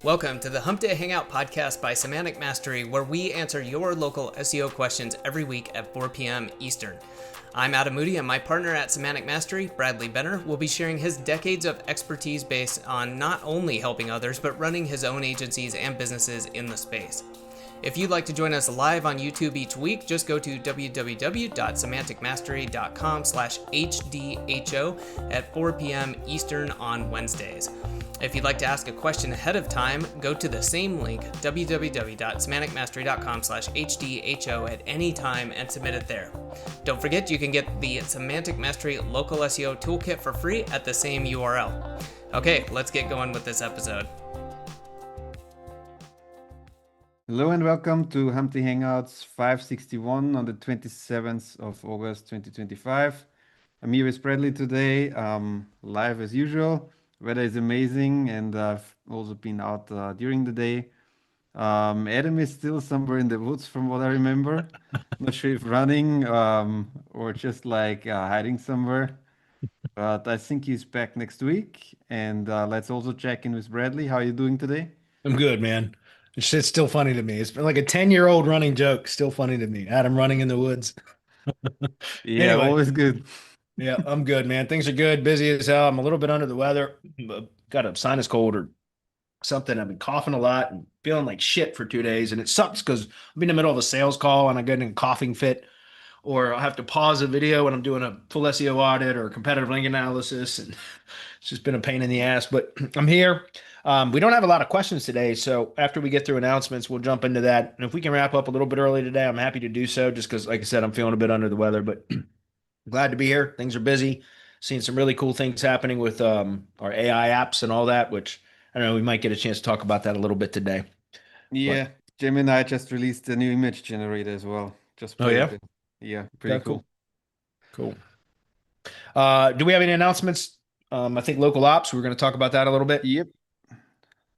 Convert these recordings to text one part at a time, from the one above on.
Welcome to the Hump Day Hangout podcast by Semantic Mastery, where we answer your local SEO questions every week at 4 p.m. Eastern. I'm Adam Moody, and my partner at Semantic Mastery, Bradley Benner, will be sharing his decades of expertise based on not only helping others, but running his own agencies and businesses in the space. If you'd like to join us live on YouTube each week, just go to www.semanticmastery.com/HDHO at 4 p.m. Eastern on Wednesdays. If you'd like to ask a question ahead of time, go to the same link, www.semanticmastery.com/HDHO at any time and submit it there. Don't forget, you can get the Semantic Mastery Local SEO Toolkit for free at the same URL. Okay, let's get going with this episode. Hello and welcome to Hump Day Hangouts 561 on the 27th of August 2025. I'm here with Bradley today, live as usual. Weather is amazing and I've also been out during the day. Adam is still somewhere in the woods from what I remember. Not sure if running or just like hiding somewhere. But I think he's back next week. And let's also check in with Bradley. How are you doing today? I'm good, man. It's still funny to me. It's been like a 10-year-old running joke, still funny to me. Adam running in the woods. Yeah, Anyway, always good. yeah, I'm good, man. Things are good, busy as hell. I'm a little bit under the weather. Got a sinus cold or something. I've been coughing a lot and feeling like shit for 2 days. And it sucks because I'm in the middle of a sales call and I get in a coughing fit, or I'll have to pause a video when I'm doing a full SEO audit or competitive link analysis. And it's just been a pain in the ass, but I'm here. We don't have a lot of questions today, so after we get through announcements, we'll jump into that. And if we can wrap up a little bit early today, I'm happy to do so, just because, like I said, I'm feeling a bit under the weather, but glad to be here. Things are busy. Seeing some really cool things happening with our AI apps and all that, which I don't know, we might get a chance to talk about that a little bit today. Yeah, But Gemini just released a new image generator as well. Just oh played yeah, with it. Yeah, pretty yeah, cool. cool. Do we have any announcements? I think local ops. We're going to talk about that a little bit. Yep.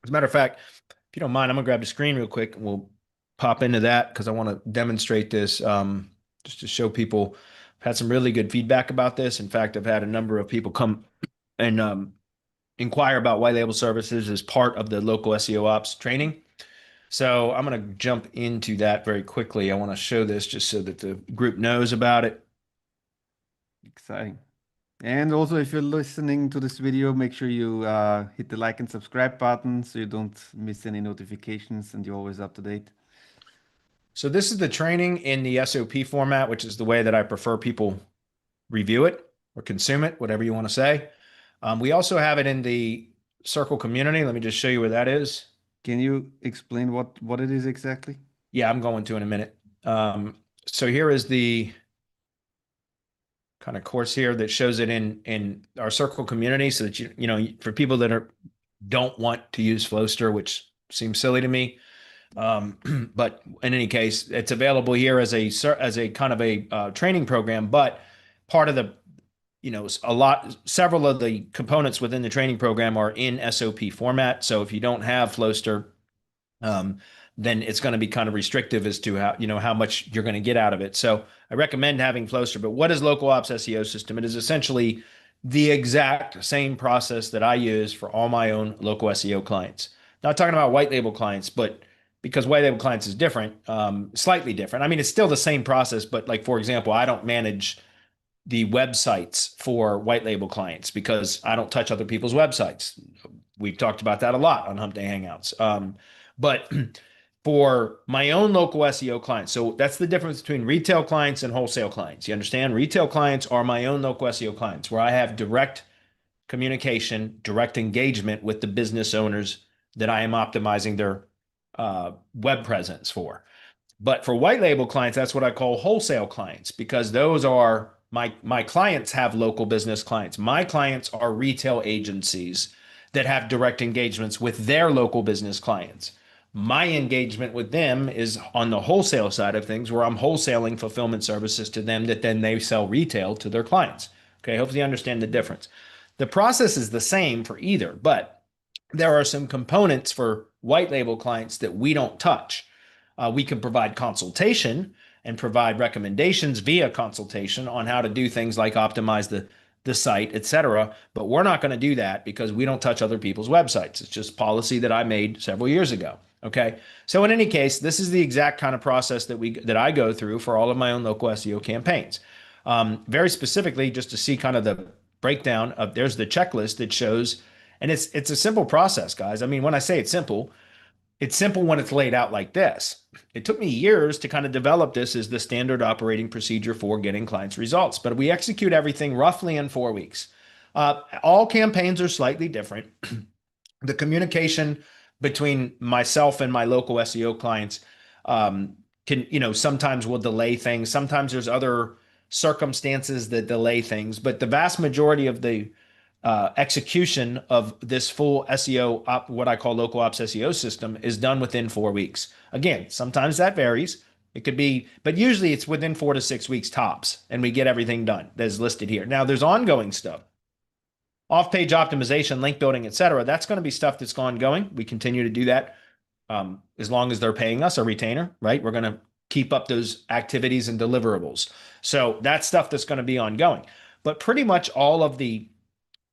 As a matter of fact, if you don't mind, I'm gonna grab the screen real quick and we'll pop into that because I want to demonstrate this just to show people. I've had some really good feedback about this. In fact, I've had a number of people come and inquire about white label services as part of the local SEO ops training. So I'm going to jump into that very quickly. I want to show this just so that the group knows about it. Exciting. And also, if you're listening to this video, make sure you hit the like and subscribe button so you don't miss any notifications and you're always up to date. So this is the training in the SOP format, which is the way that I prefer people review it or consume it, whatever you want to say. We also have it in the Circle community. Let me just show you where that is. Can you explain what it is exactly? Yeah, I'm going to in a minute. So here is the kind of course here that shows it in our Circle community, so that you know for people that don't want to use Flowster, which seems silly to me. But in any case, it's available here as a kind of a training program. But part of the several of the components within the training program are in SOP format. So if you don't have Flowster, then it's going to be kind of restrictive as to how much you're going to get out of it. So I recommend having Flowster. But what is Local Ops SEO System? It is essentially the exact same process that I use for all my own local SEO clients. Not talking about white label clients, but because white label clients is different, slightly different. I mean, it's still the same process, but like, for example, I don't manage the websites for white label clients because I don't touch other people's websites. We've talked about that a lot on Hump Day Hangouts. But for my own local SEO clients, so that's the difference between retail clients and wholesale clients. You understand? Retail clients are my own local SEO clients where I have direct communication, direct engagement with the business owners that I am optimizing their web presence for. But for white label clients, that's what I call wholesale clients, because those are my clients have local business clients. My clients are retail agencies that have direct engagements with their local business clients. My engagement with them is on the wholesale side of things, where I'm wholesaling fulfillment services to them that then they sell retail to their clients. Okay, hopefully you understand the difference. The process is the same for either, but there are some components for white label clients that we don't touch. We can provide consultation and provide recommendations via consultation on how to do things like optimize the site, etc. But we're not going to do that because we don't touch other people's websites. It's just policy that I made several years ago. Okay. So in any case, this is the exact kind of process that I go through for all of my own local SEO campaigns. Very specifically, just to see kind of the breakdown of, there's the checklist that shows, and it's a simple process, guys. I mean, when I say it's simple when it's laid out like this. It took me years to kind of develop this as the standard operating procedure for getting clients results, but we execute everything roughly in 4 weeks. All campaigns are slightly different. The communication between myself and my local SEO clients sometimes will delay things. Sometimes there's other circumstances that delay things, but the vast majority of the execution of this full SEO, what I call local ops SEO system, is done within 4 weeks. Again, sometimes that varies. It could be, but usually it's within 4 to 6 weeks tops, and we get everything done that is listed here. Now, there's ongoing stuff. Off-page optimization, link building, etc. That's going to be stuff that's ongoing. We continue to do that as long as they're paying us a retainer, right? We're going to keep up those activities and deliverables. So that's stuff that's going to be ongoing. But pretty much all of the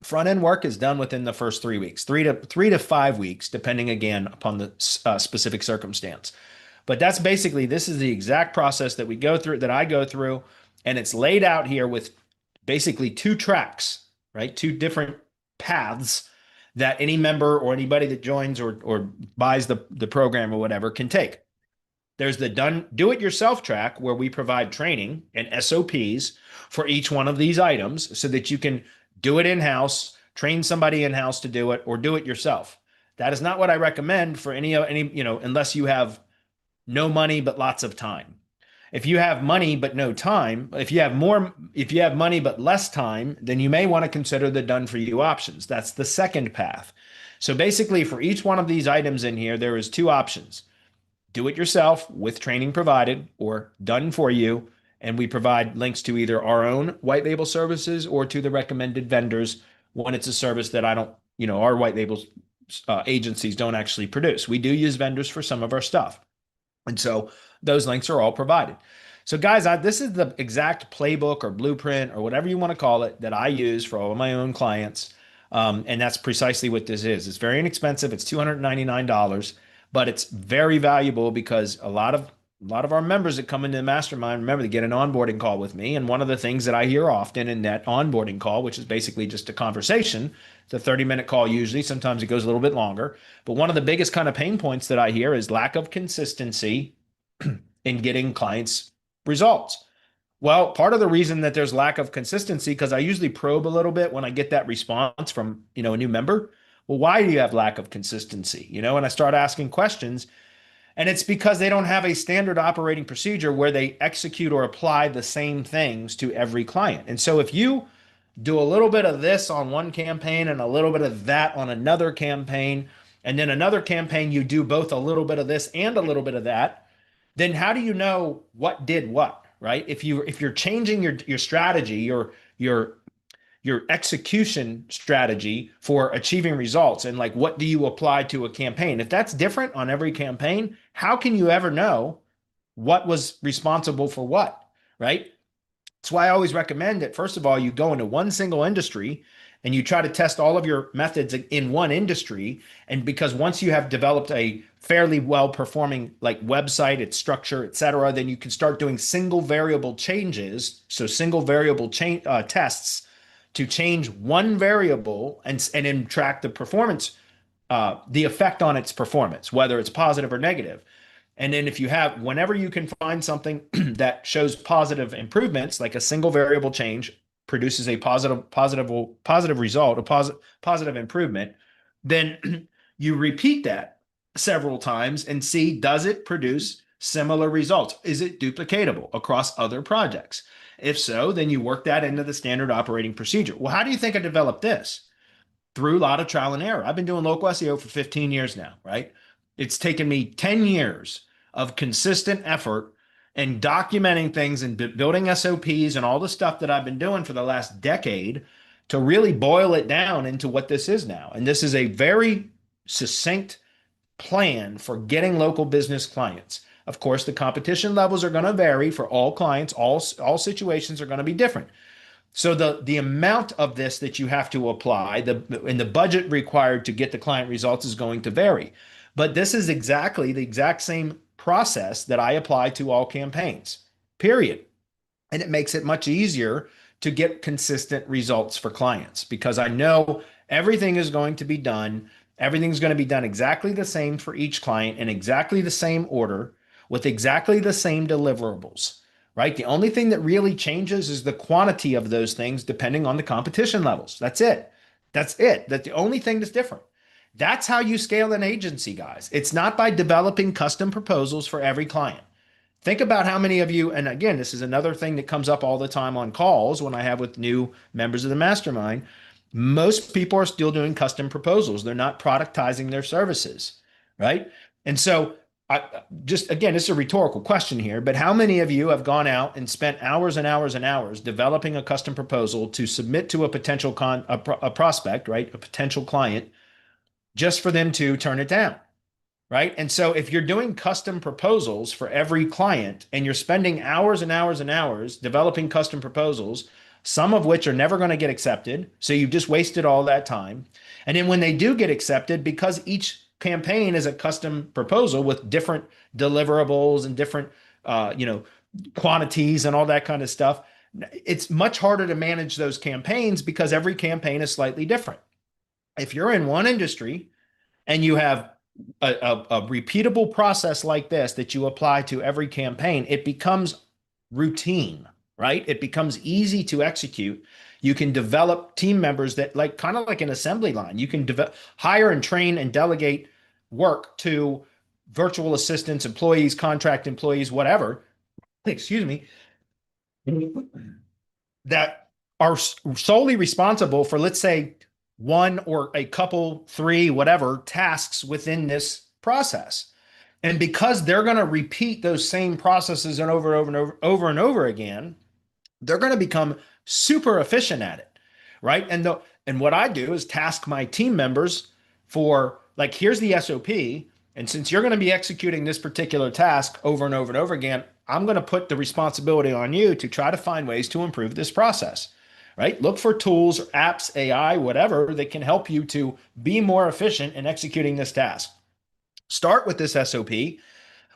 front end work is done within the first 3 weeks, 3 to 5 weeks, depending again upon the specific circumstance. But that's basically, this is the exact process that we go through, that I go through, and it's laid out here with basically 2 tracks, right? 2 different paths that any member or anybody that joins or buys the program or whatever can take. There's the do it yourself track, where we provide training and SOPs for each one of these items so that you can do it in-house, train somebody in-house to do it, or do it yourself. That is not what I recommend for any, unless you have no money but lots of time. If you have money but no time, if you have money but less time, then you may want to consider the done for you options. That's the second path. So basically, for each one of these items in here, there is 2 options. Do it yourself with training provided, or done for you. And we provide links to either our own white label services or to the recommended vendors when it's a service that our white label agencies don't actually produce. We do use vendors for some of our stuff. And so those links are all provided. So guys, this is the exact playbook or blueprint or whatever you want to call it that I use for all of my own clients. And that's precisely what this is. It's very inexpensive. It's $299, but it's very valuable because a lot of our members that come into the mastermind, remember, they get an onboarding call with me. And one of the things that I hear often in that onboarding call, which is basically just a conversation, it's a 30-minute call usually. Sometimes it goes a little bit longer. But one of the biggest kind of pain points that I hear is lack of consistency in getting clients results. Well, part of the reason that there's lack of consistency, because I usually probe a little bit when I get that response from, a new member. Well, why do you have lack of consistency? And I start asking questions. And it's because they don't have a standard operating procedure where they execute or apply the same things to every client. And so if you do a little bit of this on one campaign and a little bit of that on another campaign, and then another campaign, you do both a little bit of this and a little bit of that, then how do you know what did what, right? If you're changing your strategy, your execution strategy for achieving results, and like, what do you apply to a campaign? If that's different on every campaign, how can you ever know what was responsible for what, right? That's why I always recommend that, first of all, you go into one single industry and you try to test all of your methods in one industry. And because once you have developed a fairly well-performing website, its structure, et cetera, then you can start doing single variable changes. So single variable tests to change one variable and then track the performance, the effect on its performance, whether it's positive or negative. And then whenever you can find something that shows positive improvements, like a single variable change produces a positive result, a positive improvement, then you repeat that several times and see, does it produce similar results? Is it duplicatable across other projects? If so, then you work that into the standard operating procedure. Well, how do you think I developed this? Through a lot of trial and error. I've been doing local SEO for 15 years now, right? It's taken me 10 years of consistent effort and documenting things and building SOPs and all the stuff that I've been doing for the last decade to really boil it down into what this is now. And this is a very succinct plan for getting local business clients. Of course, the competition levels are going to vary for all clients. All situations are going to be different. So the amount of this that you have to apply, and the budget required to get the client results is going to vary. But this is exactly the exact same process that I apply to all campaigns, period. And it makes it much easier to get consistent results for clients because I know everything is going to be done. Everything's going to be done exactly the same for each client in exactly the same order with exactly the same deliverables, right? The only thing that really changes is the quantity of those things depending on the competition levels. That's it. That's it. That's the only thing that's different. That's how you scale an agency, guys. It's not by developing custom proposals for every client. Think about how many of you, and again, this is another thing that comes up all the time on calls when I have with new members of the mastermind. Most people are still doing custom proposals. They're not productizing their services, right? And so, just again, it's a rhetorical question here, but how many of you have gone out and spent hours and hours and hours developing a custom proposal to submit to a potential a prospect, right? A potential client, just for them to turn it down? Right. And so if you're doing custom proposals for every client and you're spending hours and hours and hours developing custom proposals, some of which are never going to get accepted. So you've just wasted all that time. And then when they do get accepted, because each campaign is a custom proposal with different deliverables and different, quantities and all that kind of stuff, it's much harder to manage those campaigns because every campaign is slightly different. If you're in one industry and you have a repeatable process like this that you apply to every campaign, it becomes routine, right? It becomes easy to execute. You can develop team members that like kind of like an assembly line. You can hire and train and delegate work to virtual assistants, employees, contract employees, whatever. Excuse me. That are solely responsible for, let's say, one or a couple, three, whatever tasks within this process. And because they're going to repeat those same processes and over again, they're going to become super efficient at it, right? And what I do is task my team members for, like, here's the SOP, and since you're going to be executing this particular task over and over and over again, I'm going to put the responsibility on you to try to find ways to improve this process, right? Look for tools, apps, AI, whatever that can help you to be more efficient in executing this task. Start with this SOP,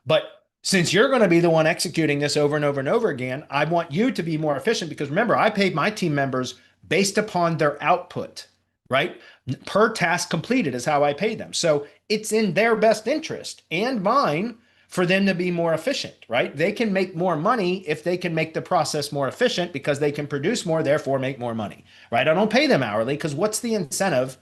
but since you're going to be the one executing this over and over and over again, I want you to be more efficient because remember, I paid my team members based upon their output, right? Per task completed is how I pay them. So it's in their best interest and mine for them to be more efficient, right? They can make more money if they can make the process more efficient because they can produce more, therefore make more money, right? I don't pay them hourly because what's the incentive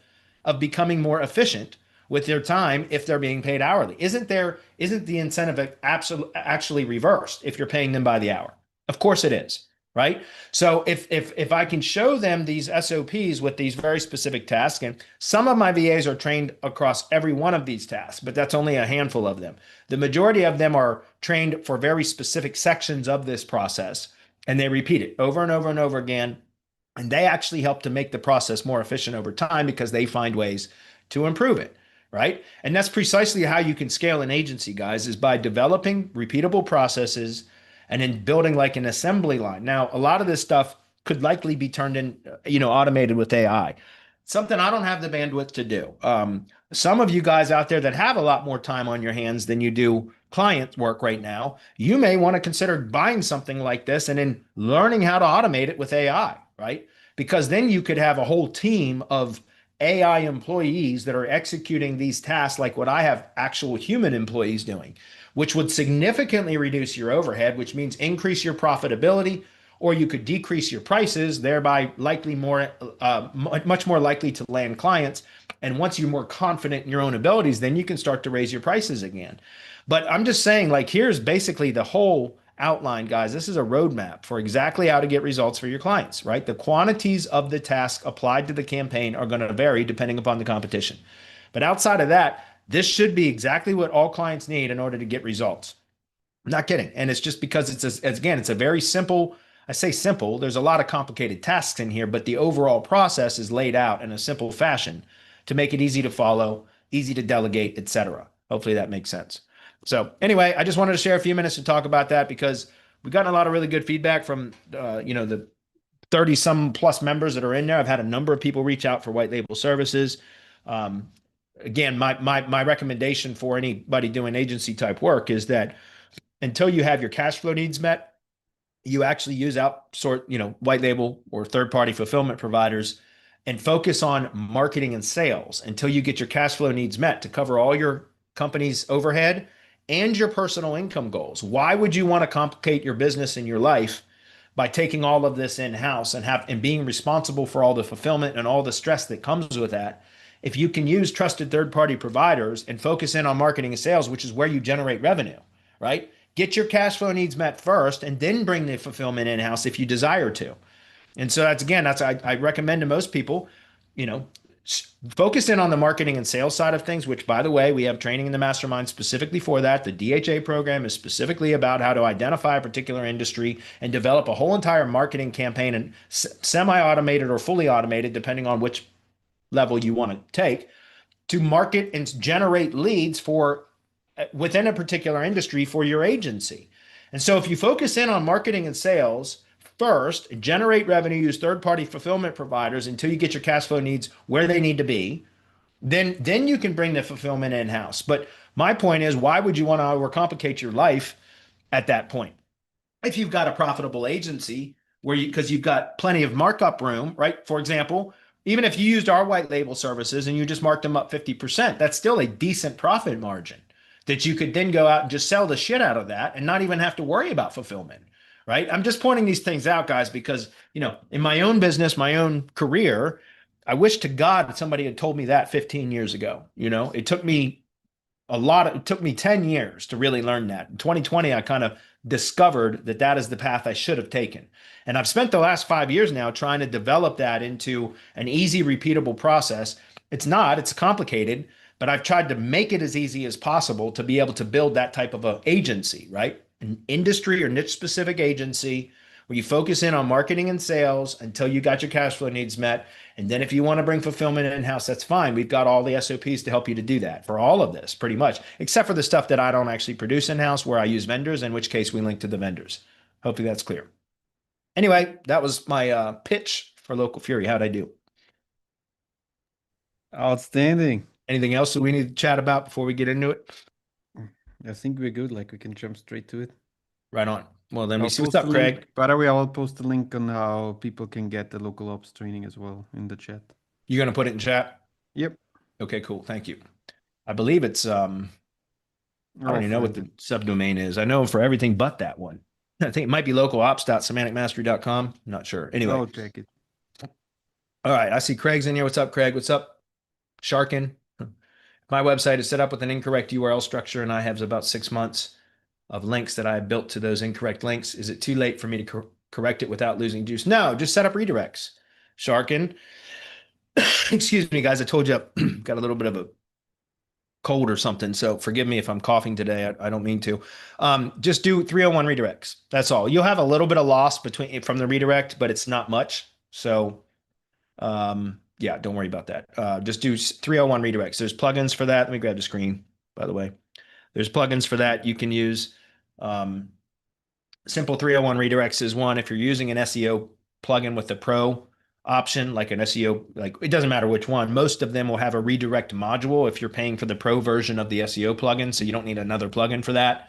of becoming more efficient with their time if they're being paid hourly? Isn't the incentive actually reversed if you're paying them by the hour? Of course it is, right? So if I can show them these SOPs with these very specific tasks, and some of my VAs are trained across every one of these tasks, but that's only a handful of them. The majority of them are trained for very specific sections of this process, and they repeat it over and over and over again. And they actually help to make the process more efficient over time because they find ways to improve it, right? And that's precisely how you can scale an agency, guys, is by developing repeatable processes and then building like an assembly line. Now, a lot of this stuff could likely be turned in, automated with AI. Something I don't have the bandwidth to do. Some of you guys out there that have a lot more time on your hands than you do client work right now, you may want to consider buying something like this and then learning how to automate it with AI, right? Because then you could have a whole team of AI employees that are executing these tasks like what I have actual human employees doing, which would significantly reduce your overhead, which means increase your profitability, or you could decrease your prices, thereby likely much more likely to land clients. And once you're more confident in your own abilities, then you can start to raise your prices again. But I'm just saying, like, here's basically the whole outline, guys. This is a roadmap for exactly how to get results for your clients, right? The quantities of the task applied to the campaign are going to vary depending upon the competition. But outside of that, this should be exactly what all clients need in order to get results. I'm not kidding. And it's just because it's a very simple, I say simple, there's a lot of complicated tasks in here, but the overall process is laid out in a simple fashion to make it easy to follow, easy to delegate, etc. Hopefully that makes sense. So anyway, I just wanted to share a few minutes to talk about that because we got a lot of really good feedback from, the 30 some plus members that are in there. I've had a number of people reach out for white label services. Um, Again, my recommendation for anybody doing agency type work is that until you have your cash flow needs met, you actually use white label or third party fulfillment providers and focus on marketing and sales until you get your cash flow needs met to cover all your company's overhead and your personal income goals. Why would you want to complicate your business and your life by taking all of this in-house and being responsible for all the fulfillment and all the stress that comes with that? If you can use trusted third-party providers and focus in on marketing and sales, which is where you generate revenue, right? Get your cash flow needs met first and then bring the fulfillment in-house if you desire to. And so I recommend to most people, you know, focus in on the marketing and sales side of things, which, by the way, we have training in the mastermind specifically for that. The DHA program is specifically about how to identify a particular industry and develop a whole entire marketing campaign, and semi-automated or fully automated, depending on which level you want to take, to market and generate leads for within a particular industry for your agency. And so if you focus in on marketing and sales first, generate revenue, use third-party fulfillment providers until you get your cash flow needs where they need to be, then you can bring the fulfillment in-house. But my point is, why would you want to overcomplicate your life at that point? If you've got a profitable agency because you've got plenty of markup room, right? For example, even if you used our white label services and you just marked them up 50%, that's still a decent profit margin that you could then go out and just sell the shit out of that and not even have to worry about fulfillment, right? I'm just pointing these things out, guys, because, in my own business, my own career, I wish to God that somebody had told me that 15 years ago. It took me it took me 10 years to really learn that. In 2020, I kind of discovered that is the path I should have taken. And I've spent the last 5 years now trying to develop that into an easy, repeatable process. It's complicated, but I've tried to make it as easy as possible to be able to build that type of an agency, right? An industry or niche specific agency where you focus in on marketing and sales until you got your cash flow needs met. And then if you want to bring fulfillment in-house, that's fine. We've got all the SOPs to help you to do that for all of this, pretty much, except for the stuff that I don't actually produce in-house where I use vendors, in which case we link to the vendors. Hopefully that's clear. Anyway, that was my pitch for Local Fury. How'd I do? Outstanding. Anything else that we need to chat about before we get into it? I think we're good. We can jump straight to it. Right on. Well, let me see. What's up, Craig? By the way, I'll post a link on how people can get the local ops training as well in the chat. You're going to put it in chat? Yep. Okay, cool. Thank you. I believe it's, I don't even know what the subdomain is. I know for everything but that one. I think it might be localops.semanticmastery.com. I'm not sure. Anyway. I'll check it. All right. I see Craig's in here. What's up, Craig? What's up? Sharkin. My website is set up with an incorrect URL structure, and I have about 6 months of links that I built to those incorrect links. Is it too late for me to correct it without losing juice? No, just set up redirects. Sharkin. Excuse me, guys. I told you I've got a little bit of a cold or something, so forgive me if I'm coughing today. I don't mean to. Just do 301 redirects. That's all. You'll have a little bit of loss from the redirect, but it's not much. So yeah, don't worry about that. Just do 301 redirects. There's plugins for that. Let me grab the screen, by the way. There's plugins for that. You can use simple 301 redirects is one. If you're using an SEO plugin with the pro option, like an SEO, it doesn't matter which one. Most of them will have a redirect module if you're paying for the pro version of the SEO plugin, so you don't need another plugin for that.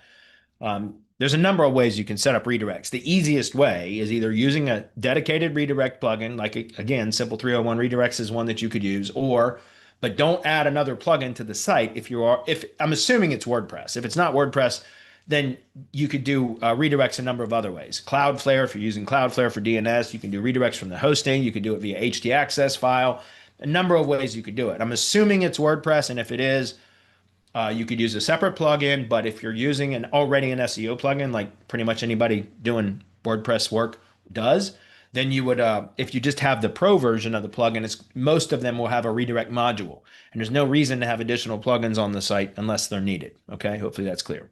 There's a number of ways you can set up redirects. The easiest way is either using a dedicated redirect plugin, again, simple 301 redirects is one that you could use, but don't add another plugin to the site if I'm assuming it's WordPress. If it's not WordPress, then you could do redirects a number of other ways. Cloudflare, if you're using Cloudflare for DNS, you can do redirects from the hosting. You could do it via htaccess file. A number of ways you could do it. I'm assuming it's WordPress, and if it is, you could use a separate plugin. But if you're using already an SEO plugin, like pretty much anybody doing WordPress work does, then you would, if you just have the pro version of the plugin, most of them will have a redirect module. And there's no reason to have additional plugins on the site unless they're needed. Okay, hopefully that's clear.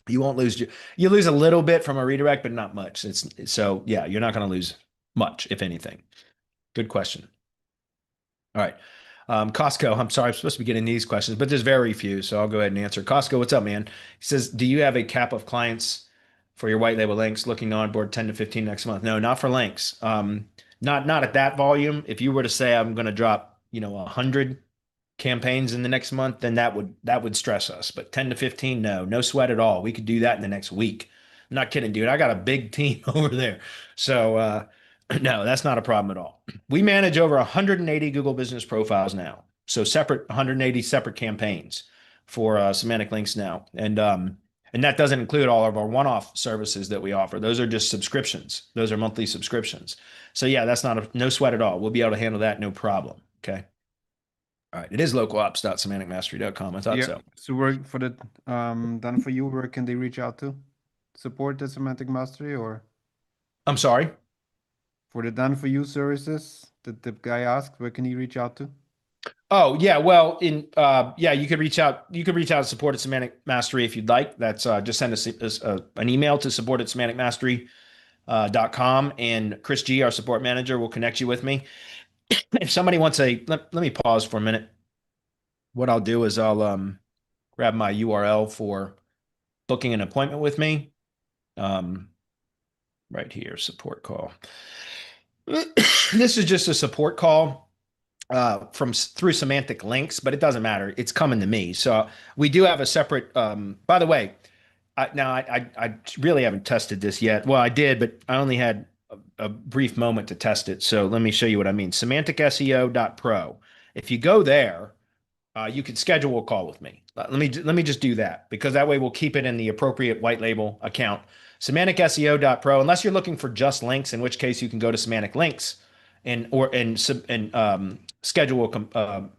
You won't lose, you lose a little bit from a redirect, but not much. So yeah, you're not going to lose much, if anything. Good question. All right. Costco, I'm sorry, I'm supposed to be getting these questions, but there's very few, so I'll go ahead and answer. Costco, what's up, man? He says, do you have a cap of clients for your white label links, looking to onboard 10 to 15 next month. No, not for links. Not at that volume. If you were to say I'm going to drop, 100 campaigns in the next month, then that would stress us. But 10 to 15, no sweat at all. We could do that in the next week. I'm not kidding, dude. I got a big team over there. So no, that's not a problem at all. We manage over 180 Google business profiles now. So 180 separate campaigns for semantic links now. And that doesn't include all of our one-off services that we offer. Those are just subscriptions. Those are monthly subscriptions. So yeah, that's no sweat at all. We'll be able to handle that, no problem. Okay. All right. It is localops.semanticmastery.com. I thought so. So work for the done for you, where can they reach out to? Support the Semantic Mastery, or I'm sorry. for the done for you services that the guy asked, where can he reach out to? Oh yeah, well, you could reach out. You could reach out to support at Semantic Mastery if you'd like. That's just send us an email to support at semanticmastery.com, and Chris G, our support manager, will connect you with me. If somebody wants let me pause for a minute. What I'll do is I'll grab my URL for booking an appointment with me. Right here, support call. This is just a support call through semantic links, but it doesn't matter. It's coming to me. So we do have a separate, by the way, I really haven't tested this yet. Well, I did, but I only had a brief moment to test it. So let me show you what I mean. SemanticSEO.pro. If you go there, you could schedule a call with me. Let me just do that, because that way we'll keep it in the appropriate white label account. SemanticSEO.pro, unless you're looking for just links, in which case you can go to Semantic Links and schedule an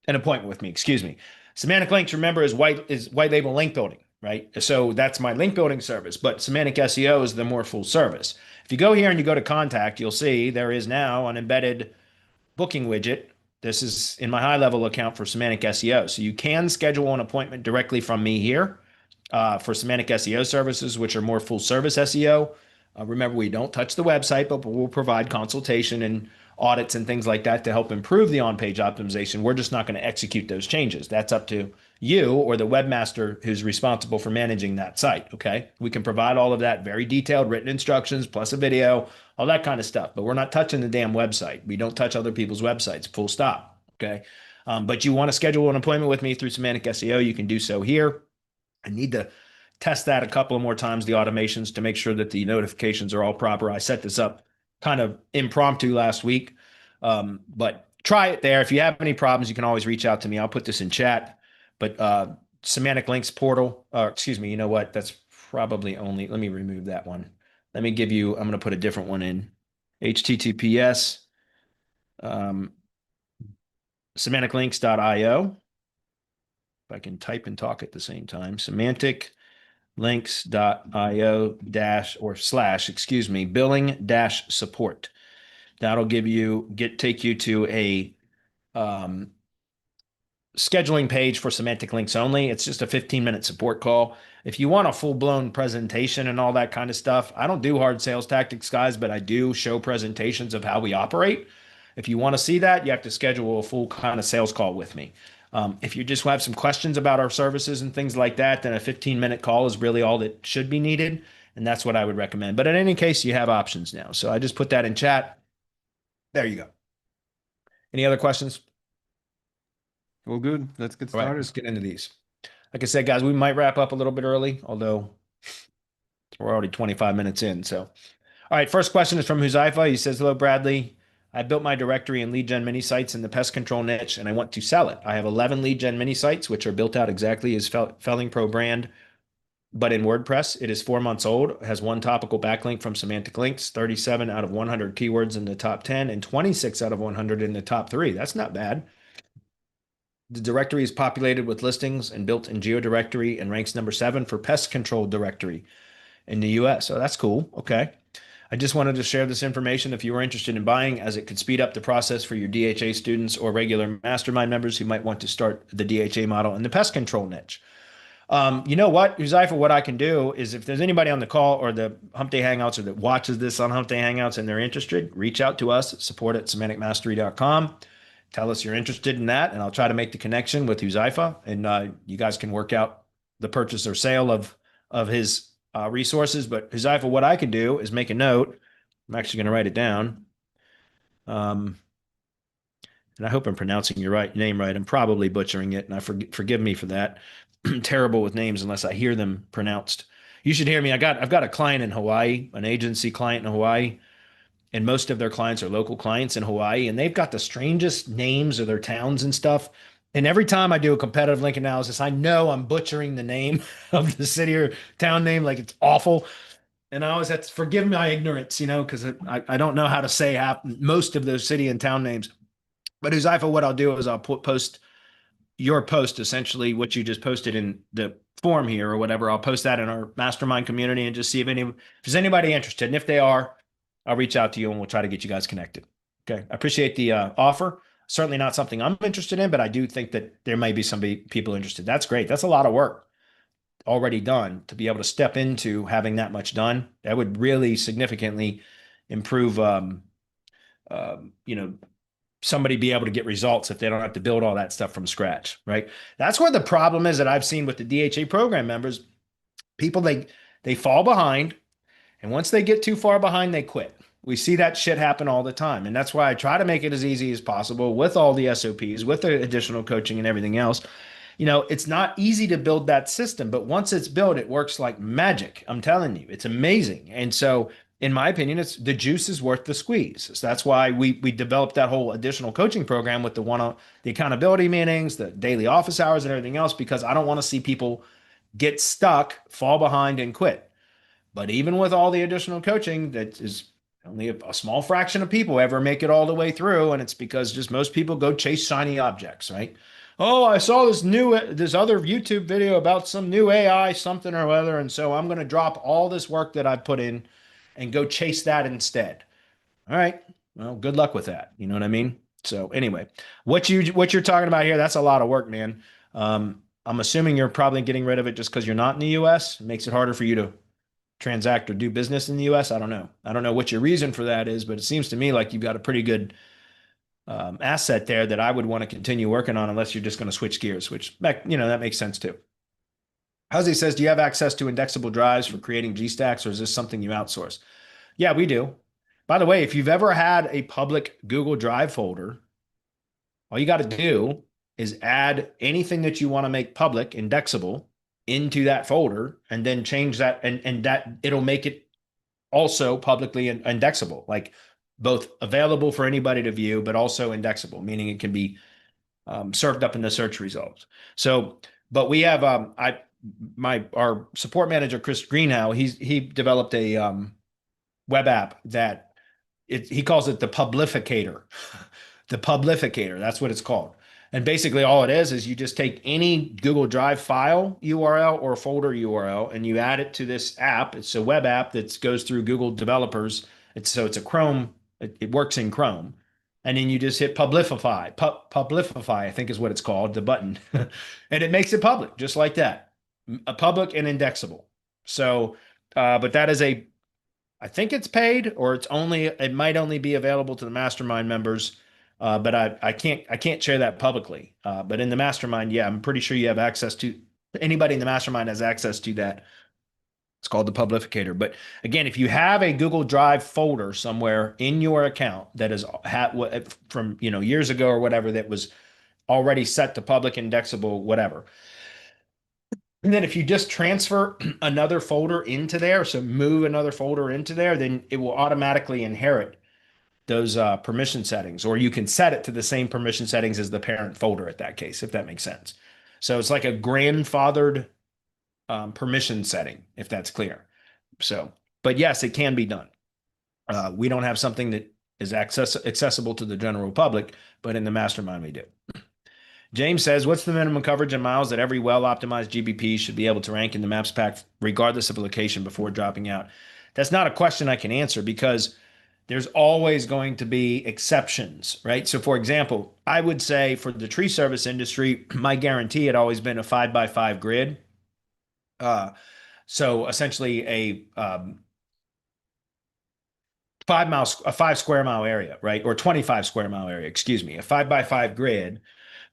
appointment with me. Excuse me. Semantic Links, remember, is white label link building, right? So that's my link building service, but Semantic SEO is the more full service. If you go here and you go to contact, you'll see there is now an embedded booking widget. This is in my high level account for Semantic SEO. So you can schedule an appointment directly from me here for Semantic SEO services, which are more full service SEO. Remember, we don't touch the website, but we'll provide consultation and audits and things like that to help improve the on-page optimization. We're just not going to execute those changes. That's up to you or the webmaster who's responsible for managing that site. Okay. We can provide all of that very detailed written instructions, plus a video, all that kind of stuff, but we're not touching the damn website. We don't touch other people's websites, full stop. Okay. But you want to schedule an appointment with me through Semantic SEO, you can do so here. I need to test that a couple of more times, the automations, to make sure that the notifications are all proper. I set this up kind of impromptu last week, but try it there. If you have any problems, you can always reach out to me. I'll put this in chat. But Semantic Links portal, excuse me, you know what? That's probably only, let me remove that one. Let me give you, I'm going to put a different one in. HTTPS, semanticlinks.io. If I can type and talk at the same time, semanticlinks.io billing-support. That'll take you to a scheduling page for Semantic Links only. It's just a 15-minute support call. If you want a full-blown presentation and all that kind of stuff, I don't do hard sales tactics, guys, but I do show presentations of how we operate. If you want to see that, you have to schedule a full kind of sales call with me. If you just have some questions about our services and things like that, then a 15-minute call is really all that should be needed. And that's what I would recommend. But in any case, you have options now. So I just put that in chat. There you go. Any other questions? All good. Let's get started. All right, let's get into these. Like I said, guys, we might wrap up a little bit early, although we're already 25 minutes in. So, all right, first question is from Huzaifa. He says, hello, Bradley. I built my directory and lead gen mini sites in the pest control niche, and I want to sell it. I have 11 lead gen mini sites, which are built out exactly as Felling Pro brand, but in WordPress. It is 4 months old, has one topical backlink from Semantic Links, 37 out of 100 keywords in the top 10, and 26 out of 100 in the top 3. That's not bad. The directory is populated with listings and built in GeoDirectory and ranks number 7 for pest control directory in the US. So that's cool. Okay. I just wanted to share this information if you were interested in buying, as it could speed up the process for your DHA students or regular mastermind members who might want to start the DHA model in the pest control niche. You know what, Uzaifa, what I can do is, if there's anybody on the call or the Hump Day Hangouts or that watches this on Hump Day Hangouts and they're interested, reach out to us at support@semanticmastery.com. Tell us you're interested in that, and I'll try to make the connection with Uzaifa, and you guys can work out the purchase or sale of his resources. But Huzaifa, what I could do is make a note. I'm actually going to write it down. And I hope I'm pronouncing your name right. I'm probably butchering it, and forgive me for that. I'm terrible with names unless I hear them pronounced. You should hear me. I've got a client in Hawaii, an agency client in Hawaii, and most of their clients are local clients in Hawaii, and they've got the strangest names of their towns and stuff. And every time I do a competitive link analysis, I know I'm butchering the name of the city or town name like it's awful. And I always have to forgive my ignorance, because I don't know how to say most of those city and town names. But Uzaifa, what I'll do is I'll post your post, essentially what you just posted in the form here or whatever. I'll post that in our mastermind community and just see if there's anybody interested. And if they are, I'll reach out to you and we'll try to get you guys connected. Okay. I appreciate the offer. Certainly not something I'm interested in, but I do think that there may be some people interested. That's great. That's a lot of work already done to be able to step into having that much done. That would really significantly improve, somebody be able to get results if they don't have to build all that stuff from scratch, right? That's where the problem is that I've seen with the DHA program members. People, they fall behind, and once they get too far behind, they quit. We see that shit happen all the time. And that's why I try to make it as easy as possible with all the SOPs, with the additional coaching and everything else. It's not easy to build that system, but once it's built, it works like magic. I'm telling you, it's amazing. And so in my opinion, it's the juice is worth the squeeze. So that's why we developed that whole additional coaching program with the accountability meetings, the daily office hours, and everything else, because I don't want to see people get stuck, fall behind, and quit. But even with all the additional coaching, that is only a small fraction of people ever make it all the way through, and it's because just most people go chase shiny objects, right? Oh, I saw this other YouTube video about some new AI something or other, and so I'm going to drop all this work that I put in and go chase that instead. All right. Well, good luck with that. You know what I mean? So anyway, what you're talking about here, that's a lot of work, man. I'm assuming you're probably getting rid of it just because you're not in the US. It makes it harder for you to transact or do business in the US. I don't know. I don't know what your reason for that is, but it seems to me like you've got a pretty good asset there that I would want to continue working on unless you're just going to switch gears, which, that makes sense too. Howsey says, do you have access to indexable drives for creating GStacks, or is this something you outsource? Yeah, we do. By the way, if you've ever had a public Google Drive folder, all you got to do is add anything that you want to make public, indexable, into that folder, and then change that, and that it'll make it also publicly indexable, like both available for anybody to view, but also indexable, meaning it can be served up in the search results. So, but we have our support manager, Chris Greenhow, he developed a web app that he calls it the Publificator. The Publificator, that's what it's called. And basically all it is you just take any Google Drive file URL or folder URL and you add it to this app. It's a web app that goes through Google developers. It's a Chrome, it works in Chrome. And then you just hit Publify. Publify, I think is what it's called, the button. And it makes it public, just like that. A public and indexable. So, but that is I think it's paid, or it might only be available to the mastermind members. But I can't share that publicly. But in the mastermind, yeah, I'm pretty sure you have access to, anybody in the mastermind has access to that. It's called the Publificator. But again, if you have a Google Drive folder somewhere in your account that is from years ago or whatever, that was already set to public, indexable, whatever. And then if you just transfer another folder into there, so move another folder into there, then it will automatically inherit those permission settings, or you can set it to the same permission settings as the parent folder at that case, if that makes sense. So it's like a grandfathered permission setting, if that's clear. So, but yes, it can be done. We don't have something that is accessible to the general public, but in the mastermind we do. James says, what's the minimum coverage in miles that every well-optimized GBP should be able to rank in the maps pack regardless of location before dropping out? That's not a question I can answer, because there's always going to be exceptions, right? So for example, I would say for the tree service industry, my guarantee had always been a 5x5 grid. So essentially a 5 square mile area, right? Or 25 square mile area, excuse me, a 5x5 grid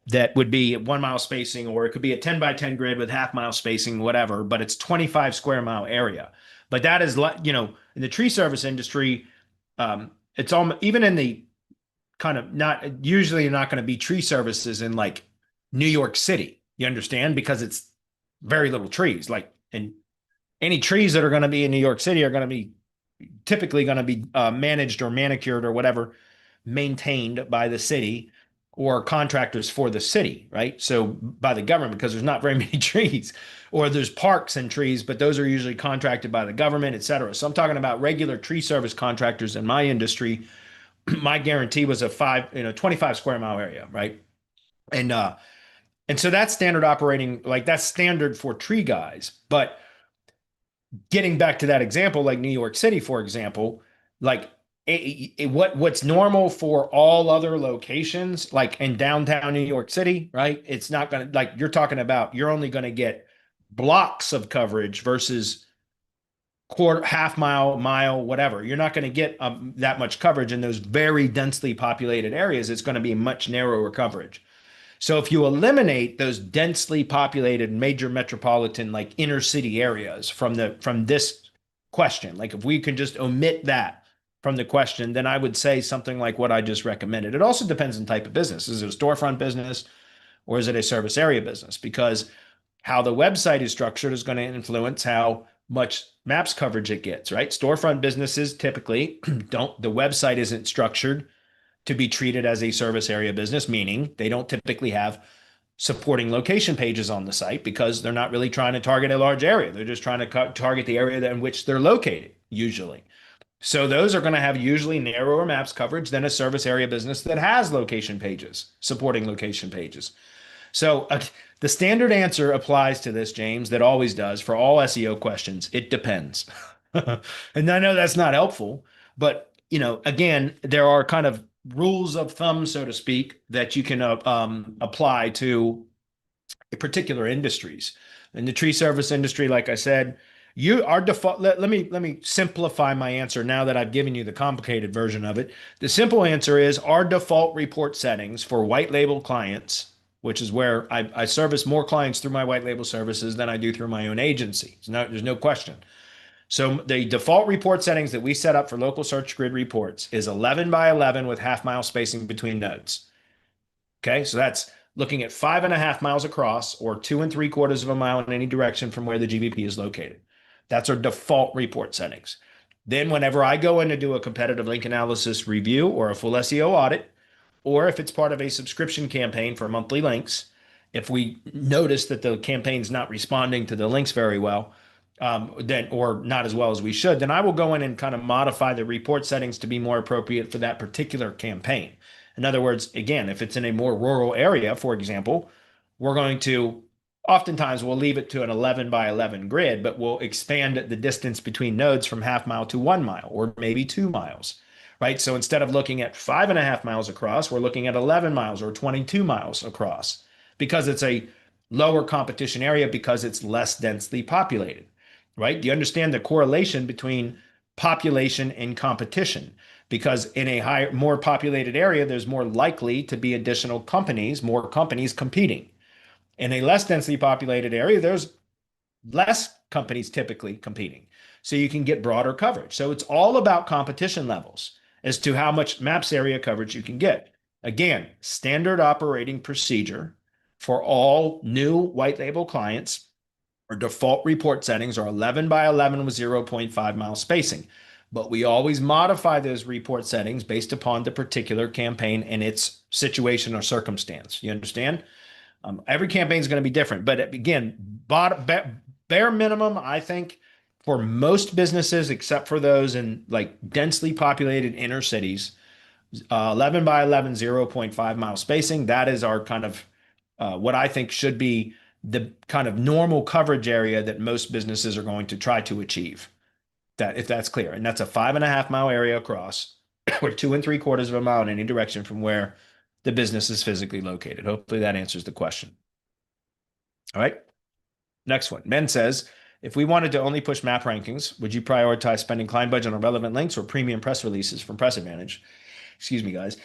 that would be 1 mile spacing, or it could be a 10 by 10 grid with half mile spacing, whatever, but it's 25 square mile area. But that is like, in the tree service industry, it's almost, even in the kind of, not usually, you're not going to be tree services in like New York City, you understand, because it's very little trees. Like, and any trees that are going to be in New York City are going to be typically going to be managed or manicured or whatever, maintained by the city or contractors for the city, right? So by the government, because there's not very many trees, or there's parks and trees, but those are usually contracted by the government, et cetera. So I'm talking about regular tree service contractors in my industry. My guarantee was a 25 square mile area, right? And so that's standard operating, like that's standard for tree guys. But getting back to that example, like New York City, for example, like what's normal for all other locations, like in downtown New York City, right? It's not going to, like you're talking about, you're only going to get blocks of coverage versus quarter, half mile, whatever. You're not going to get that much coverage in those very densely populated areas. It's going to be much narrower coverage. So if you eliminate those densely populated major metropolitan, like inner city areas from this question, like if we can just omit that from the question, then I would say something like what I just recommended. It also depends on type of business. Is it a storefront business or is it a service area business? Because how the website is structured is going to influence how much maps coverage it gets, right? Storefront businesses typically the website isn't structured to be treated as a service area business, meaning they don't typically have supporting location pages on the site because they're not really trying to target a large area. They're just trying to target the area in which they're located, usually. So those are going to have usually narrower maps coverage than a service area business that has location pages, supporting location pages. So the standard answer applies to this, James, that always does for all SEO questions. It depends. And I know that's not helpful, but again, there are kind of rules of thumb, so to speak, that you can apply to particular industries. In the tree service industry, like I said, our default. Let me simplify my answer now that I've given you the complicated version of it. The simple answer is our default report settings for white label clients, which is where I service more clients through my white label services than I do through my own agency. There's no question. So the default report settings that we set up for local search grid reports is 11 by 11 with half mile spacing between nodes. Okay, so that's looking at 5.5 miles across or 2 3/4 of a mile in any direction from where the GVP is located. That's our default report settings. Then whenever I go in to do a competitive link analysis review or a full SEO audit, or if it's part of a subscription campaign for monthly links, if we notice that the campaign's not responding to the links very well, then or not as well as we should, then I will go in and kind of modify the report settings to be more appropriate for that particular campaign. In other words, again, if it's in a more rural area, for example, we're going to oftentimes we'll leave it to an 11 by 11 grid, but we'll expand the distance between nodes from half mile to 1 mile or maybe 2 miles, right? So instead of looking at 5.5 miles across, we're looking at 11 miles or 22 miles across because it's a lower competition area because it's less densely populated, right? Do you understand the correlation between population and competition? Because in a more populated area, there's more likely to be additional companies, more companies competing. In a less densely populated area, there's less companies typically competing. So you can get broader coverage. So it's all about competition levels as to how much maps area coverage you can get. Again, standard operating procedure for all new white label clients or default report settings are 11 by 11 with 0.5 mile spacing. But we always modify those report settings based upon the particular campaign and its situation or circumstance. You understand? Every campaign is going to be different. But again, bare minimum, I think for most businesses, except for those in like densely populated inner cities, 11 by 11, 0.5 mile spacing, that is our kind of what I think should be the kind of normal coverage area that most businesses are going to try to achieve. That if that's clear, and that's a 5.5 mile area across, or 2 3/4 of a mile in any direction from where the business is physically located. Hopefully that answers the question. All right. Next one. Ben says, if we wanted to only push map rankings, would you prioritize spending client budget on relevant links or premium press releases from Press Advantage? Excuse me, guys.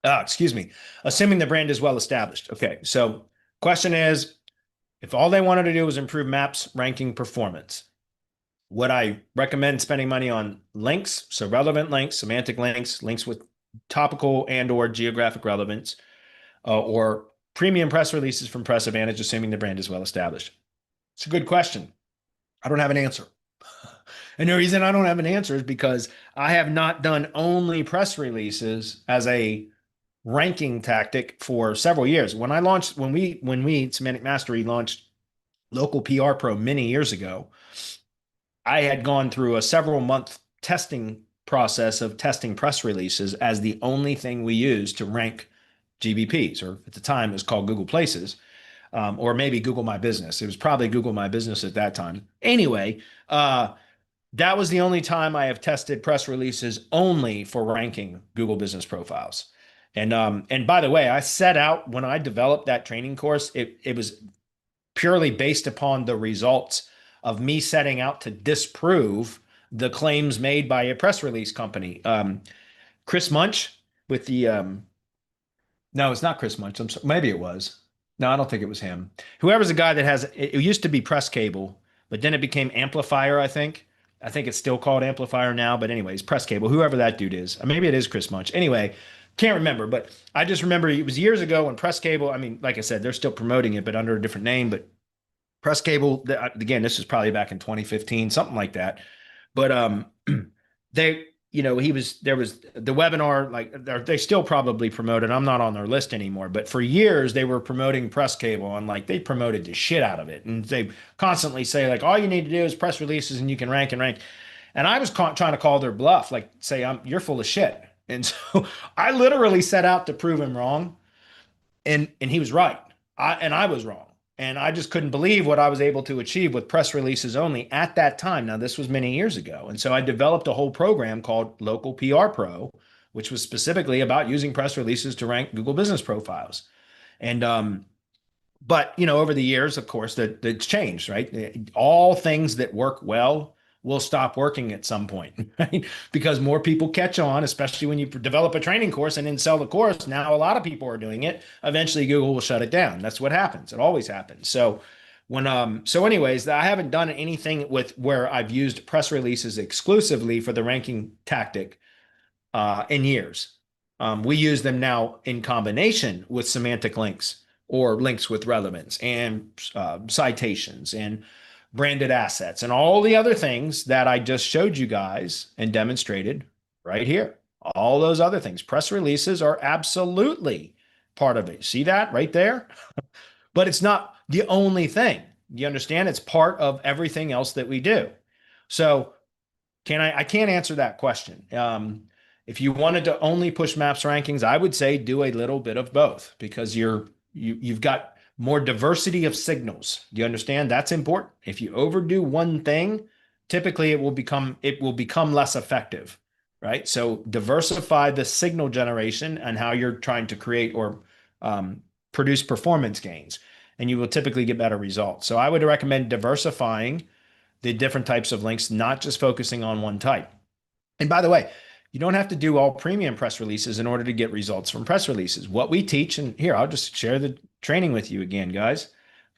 Excuse me. Assuming the brand is well established. Okay. So question is, if all they wanted to do was improve maps ranking performance, would I recommend spending money on links? So relevant links, semantic links, links with topical and or geographic relevance, or premium press releases from Press Advantage, assuming the brand is well established? It's a good question. I don't have an answer. And the reason I don't have an answer is because I have not done only press releases as a ranking tactic for several years. When we Semantic Mastery launched Local PR Pro many years ago, I had gone through a several month testing process of testing press releases as the only thing we used to rank GBPs, or at the time it was called Google Places, or maybe Google My Business. It was probably Google My Business at that time. Anyway, that was the only time I have tested press releases only for ranking Google Business profiles. And by the way, I set out when I developed that training course, it was purely based upon the results of me setting out to disprove the claims made by a press release company. Chris Munch with the no, it's not Chris Munch. I'm sorry. Maybe it was. No, I don't think it was him. Whoever's the guy that has it used to be Press Cable, but then it became Amplifier, I think. I think it's still called Amplifier now, but anyways, Press Cable, whoever that dude is. Maybe it is Chris Munch. Anyway, can't remember, but I just remember it was years ago when Press Cable, I mean, like I said, they're still promoting it, but under a different name. But Press Cable, again, this was probably back in 2015, something like that. But they, there was the webinar, like they still probably promoted. I'm not on their list anymore, but for years they were promoting Press Cable, and like they promoted the shit out of it. And they constantly say like, all you need to do is press releases and you can rank and rank. And I was trying to call their bluff, like say, you're full of shit. And so I literally set out to prove him wrong, and he was right. I was wrong. And I just couldn't believe what I was able to achieve with press releases only at that time. Now, this was many years ago. And so I developed a whole program called Local PR Pro, which was specifically about using press releases to rank Google business profiles. And but over the years, of course, that's changed, right? All things that work well will stop working at some point, right? Because more people catch on, especially when you develop a training course and then sell the course. Now a lot of people are doing it. Eventually Google will shut it down. That's what happens. It always happens. So anyways, I haven't done anything with where I've used press releases exclusively for the ranking tactic in years. We use them now in combination with semantic links or links with relevance and citations and branded assets and all the other things that I just showed you guys and demonstrated right here. All those other things. Press releases are absolutely part of it. See that right there? But it's not the only thing. You understand? It's part of everything else that we do. So I can't answer that question. If you wanted to only push maps rankings, I would say do a little bit of both, because you've got more diversity of signals. Do you understand? That's important. If you overdo one thing, typically it will become less effective, right? So diversify the signal generation and how you're trying to create or produce performance gains, and you will typically get better results. So I would recommend diversifying the different types of links, not just focusing on one type. And by the way, you don't have to do all premium press releases in order to get results from press releases. What we teach, and here, I'll just share the training with you again, guys.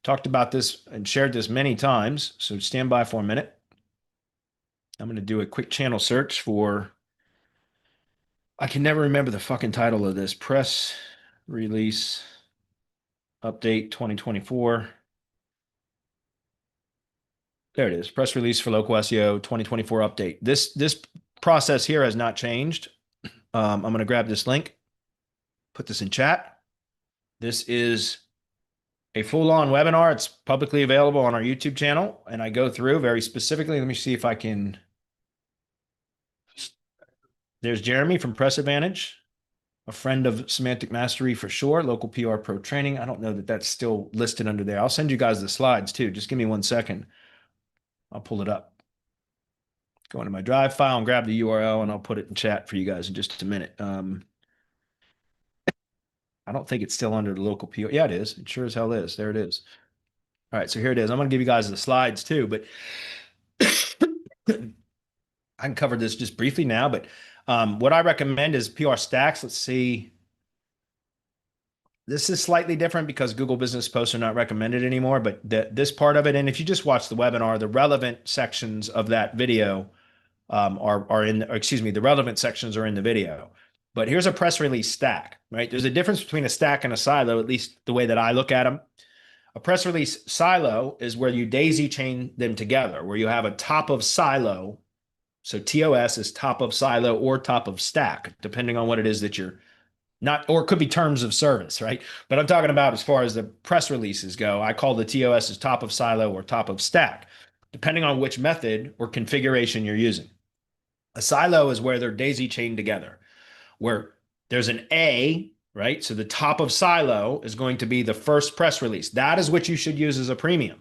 Talked about this and shared this many times, so stand by for a minute. I'm going to do a quick channel search for, I can never remember the fucking title of this, press release update 2024. There it is, press release for local SEO 2024 update. This process here has not changed. I'm going to grab this link, put this in chat. This is a full-on webinar. It's publicly available on our YouTube channel, and I go through very specifically. Let me see if I can. There's Jeremy from Press Advantage, a friend of Semantic Mastery for sure, Local PR Pro Training. I don't know that that's still listed under there. I'll send you guys the slides too. Just give me 1 second. I'll pull it up. Go into my Drive file and grab the URL, and I'll put it in chat for you guys in just a minute. I don't think it's still under the local PR. Yeah, it is. It sure as hell is. There it is. All right, so here it is. I'm going to give you guys the slides too, but I can cover this just briefly now. But what I recommend is PR stacks. Let's see. This is slightly different because Google Business Posts are not recommended anymore, but this part of it, and if you just watch the webinar, the relevant sections of that video are in, or excuse me, the relevant sections are in the video. But here's a press release stack, right? There's a difference between a stack and a silo, at least the way that I look at them. A press release silo is where you daisy chain them together, where you have a top of silo. So TOS is top of silo or top of stack, depending on what it is that you're not, or it could be terms of service, right? But I'm talking about as far as the press releases go, I call the TOS as top of silo or top of stack, depending on which method or configuration you're using. A silo is where they're daisy chained together, where there's an A, right? So the top of silo is going to be the first press release. That is what you should use as a premium.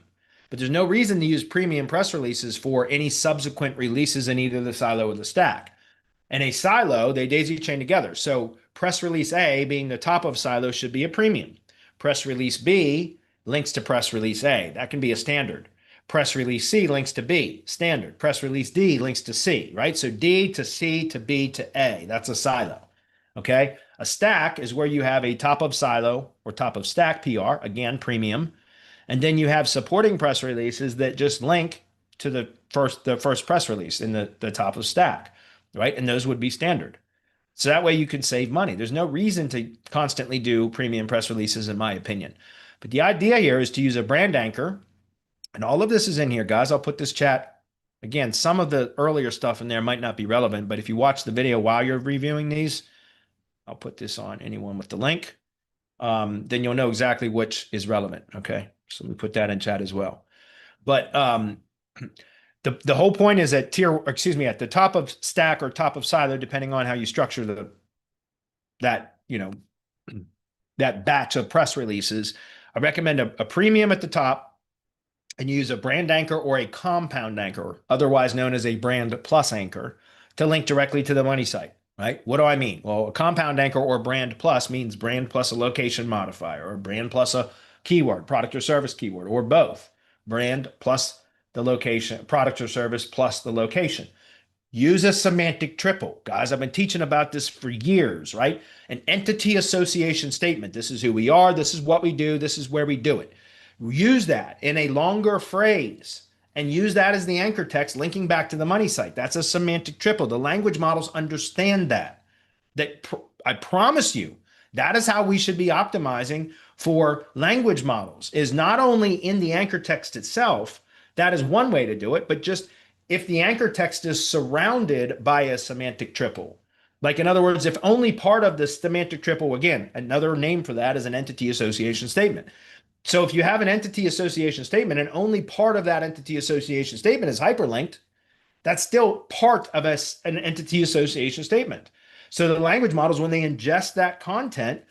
But there's no reason to use premium press releases for any subsequent releases in either the silo or the stack. And a silo, they daisy chain together. So press release A being the top of silo should be a premium. Press release B links to press release A. That can be a standard. Press release C links to B, standard. Press release D links to C, right? So D to C to B to A. That's a silo. Okay. A stack is where you have a top of silo or top of stack PR, again, premium. And then you have supporting press releases that just link to the first press release in the top of stack, right? And those would be standard. So that way you can save money. There's no reason to constantly do premium press releases, in my opinion. But the idea here is to use a brand anchor. And all of this is in here, guys. I'll put this chat. Again, some of the earlier stuff in there might not be relevant, but if you watch the video while you're reviewing these, I'll put this on anyone with the link. Then you'll know exactly which is relevant. Okay. So let me put that in chat as well. But the whole point is at at the top of stack or top of silo, depending on how you structure that batch of press releases, I recommend a premium at the top and use a brand anchor or a compound anchor, otherwise known as a brand plus anchor, to link directly to the money site, right? What do I mean? Well, a compound anchor or brand plus means brand plus a location modifier, or brand plus a keyword, product or service keyword, or both. Brand plus the location, product or service plus the location. Use a semantic triple. Guys, I've been teaching about this for years, right? An entity association statement. This is who we are. This is what we do. This is where we do it. Use that in a longer phrase and use that as the anchor text linking back to the money site. That's a semantic triple. The language models understand that. I promise you, that is how we should be optimizing for language models, is not only in the anchor text itself. That is one way to do it, but just if the anchor text is surrounded by a semantic triple. Like, in other words, if only part of the semantic triple, again, another name for that is an entity association statement. So if you have an entity association statement and only part of that entity association statement is hyperlinked, that's still part of an entity association statement. So the language models, when they ingest that content,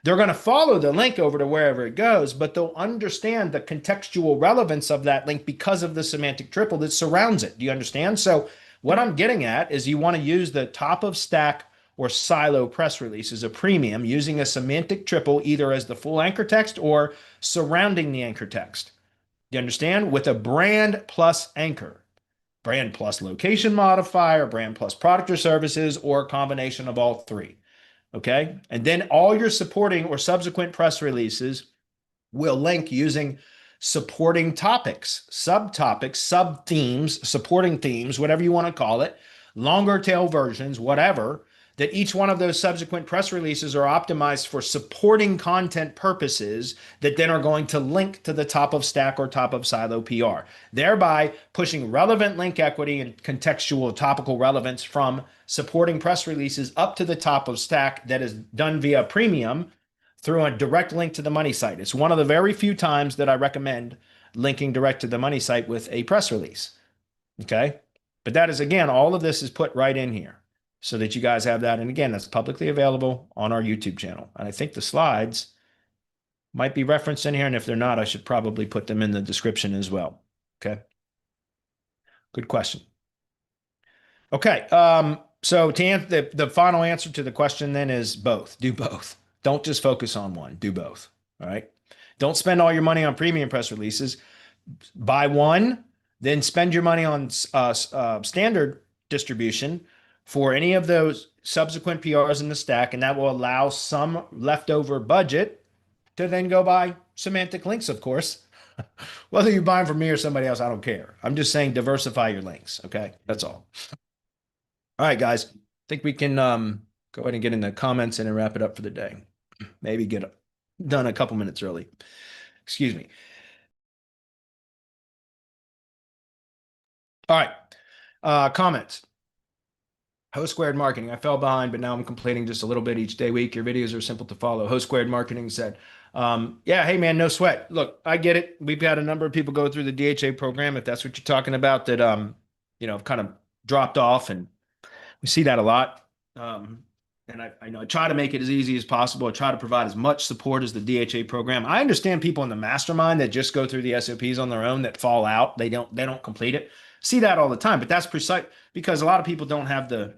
they're going to follow the link over to wherever it goes, but they'll understand the contextual relevance of that link because of the semantic triple that surrounds it. Do you understand? So what I'm getting at is you want to use the top of stack or silo press release as a premium using a semantic triple either as the full anchor text or surrounding the anchor text. Do you understand? With a brand plus anchor. Brand plus location modifier, brand plus product or services, or a combination of all three. Okay. And then all your supporting or subsequent press releases will link using supporting topics, subtopics, sub-themes, supporting themes, whatever you want to call it, longer tail versions, whatever, that each one of those subsequent press releases are optimized for supporting content purposes that then are going to link to the top of stack or top of silo PR, thereby pushing relevant link equity and contextual topical relevance from supporting press releases up to the top of stack that is done via premium through a direct link to the money site. It's one of the very few times that I recommend linking direct to the money site with a press release. Okay. But that is, again, all of this is put right in here so that you guys have that. And again, that's publicly available on our YouTube channel. And I think the slides might be referenced in here. And if they're not, I should probably put them in the description as well. Okay. Good question. Okay. So to answer the final answer to the question then is both. Do both. Don't just focus on one. Do both. All right. Don't spend all your money on premium press releases. Buy one, then spend your money on standard distribution for any of those subsequent PRs in the stack, and that will allow some leftover budget to then go buy semantic links, of course. Whether you buy them from me or somebody else, I don't care. I'm just saying diversify your links. Okay. That's all. All right, guys. I think we can go ahead and get in the comments and then wrap it up for the day. Maybe get done a couple minutes early. Excuse me. All right. Comments. Host Squared Marketing. I fell behind, but now I'm completing just a little bit each day, week. Your videos are simple to follow. Host Squared Marketing said, yeah, hey man, no sweat. Look, I get it. We've had a number of people go through the DHA program, if that's what you're talking about, that kind of dropped off, and we see that a lot. And I try to make it as easy as possible. I try to provide as much support as the DHA program. I understand people in the mastermind that just go through the SOPs on their own that fall out. They don't complete it. See that all the time, but that's precise because a lot of people don't have the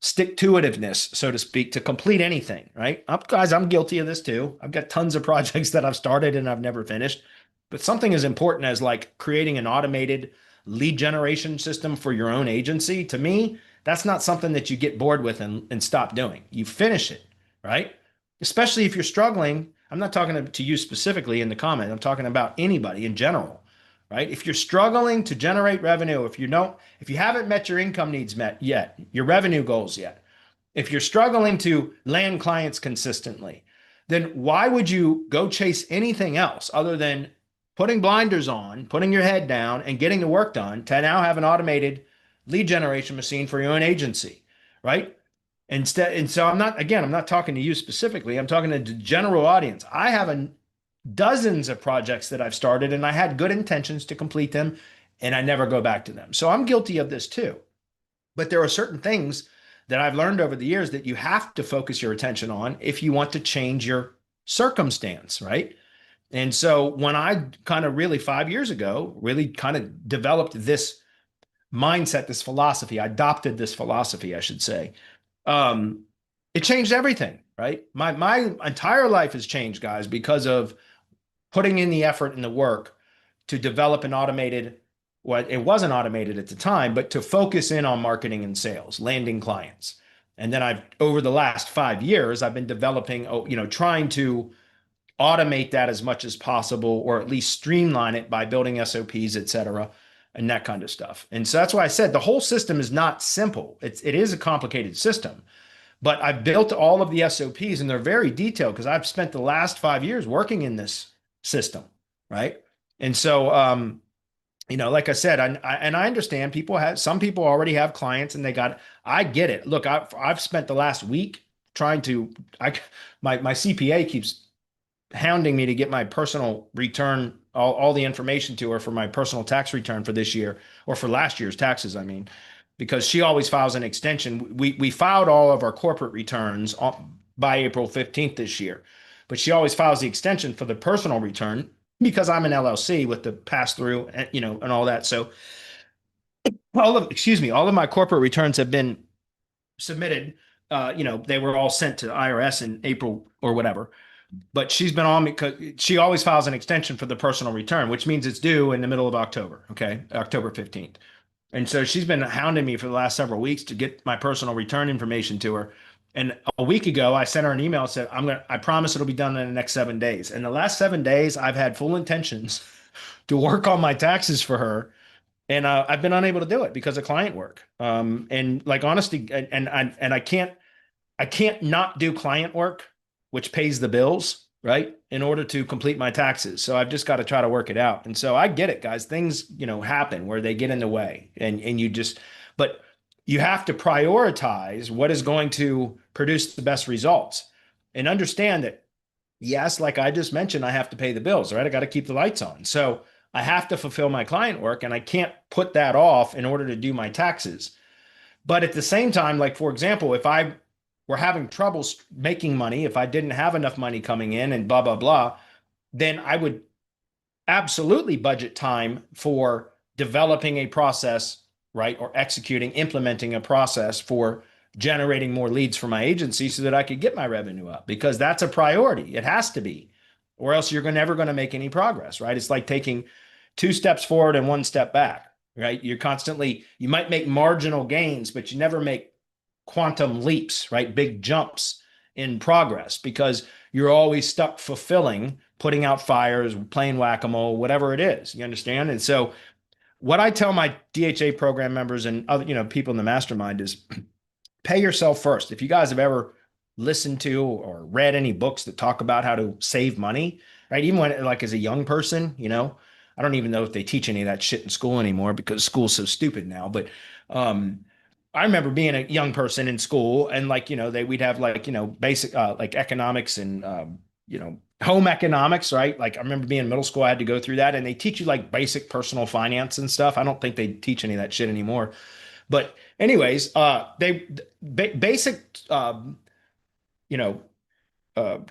stick-to-itiveness, so to speak, to complete anything, right? Guys, I'm guilty of this too. I've got tons of projects that I've started and I've never finished. But something as important as like creating an automated lead generation system for your own agency, to me, that's not something that you get bored with and stop doing. You finish it, right? Especially if you're struggling. I'm not talking to you specifically in the comment. I'm talking about anybody in general, right? If you're struggling to generate revenue, if you haven't met your income needs met yet, your revenue goals yet, if you're struggling to land clients consistently, then why would you go chase anything else other than putting blinders on, putting your head down, and getting the work done to now have an automated lead generation machine for your own agency, right? And so I'm not talking to you specifically. I'm talking to the general audience. I have dozens of projects that I've started and I had good intentions to complete them and I never go back to them. So I'm guilty of this too. But there are certain things that I've learned over the years that you have to focus your attention on if you want to change your circumstance, right? And so when I kind of really 5 years ago, really kind of developed this mindset, this philosophy, I adopted this philosophy, I should say, it changed everything, right? My entire life has changed, guys, because of putting in the effort and the work to develop an automated, well, it wasn't automated at the time, but to focus in on marketing and sales, landing clients. And then over the last 5 years, I've been developing, trying to automate that as much as possible, or at least streamline it by building SOPs, et cetera, and that kind of stuff. And so that's why I said the whole system is not simple. It is a complicated system, but I've built all of the SOPs and they're very detailed because I've spent the last 5 years working in this system, right? And so, like I said, I understand some people already have clients and I get it. Look, I've spent the last week trying to, my CPA keeps hounding me to get my personal return, all the information to her for my personal tax return for this year, or for last year's taxes, I mean, because she always files an extension. We filed all of our corporate returns by April 15th this year, but she always files the extension for the personal return because I'm an LLC with the pass through and, and all that. So all of my corporate returns have been submitted. They were all sent to IRS in April or whatever. But she's been on me because she always files an extension for the personal return, which means it's due in the middle of October. Okay, October 15th. And so she's been hounding me for the last several weeks to get my personal return information to her. And a week ago, I sent her an email and said, I promise it'll be done in the next 7 days. And the last 7 days, I've had full intentions to work on my taxes for her. And I've been unable to do it because of client work. And like honesty, and I can't not do client work, which pays the bills, right, in order to complete my taxes. So I've just got to try to work it out. And so I get it, guys. Things, happen where they get in the way and but you have to prioritize what is going to produce the best results and understand that, yes, like I just mentioned, I have to pay the bills, right? I got to keep the lights on. So I have to fulfill my client work and I can't put that off in order to do my taxes. But at the same time, like, for example, if I were having troubles making money, if I didn't have enough money coming in and blah, blah, blah, then I would absolutely budget time for developing a process, right? Or implementing a process for generating more leads for my agency so that I could get my revenue up, because that's a priority. It has to be, or else you're never going to make any progress, right? It's like taking 2 steps forward and 1 step back, right? You might make marginal gains, but you never make quantum leaps, right? Big jumps in progress because you're always stuck fulfilling, putting out fires, playing whack-a-mole, whatever it is. You understand? And so what I tell my DHA program members and other, people in the mastermind is pay yourself first. If you guys have ever listened to or read any books that talk about how to save money, right? Even when like as a young person, I don't even know if they teach any of that shit in school anymore because school's so stupid now. But I remember being a young person in school and we'd have basic like economics and home economics, right? Like I remember being in middle school, I had to go through that and they teach you like basic personal finance and stuff. I don't think they teach any of that shit anymore. But anyways, basic,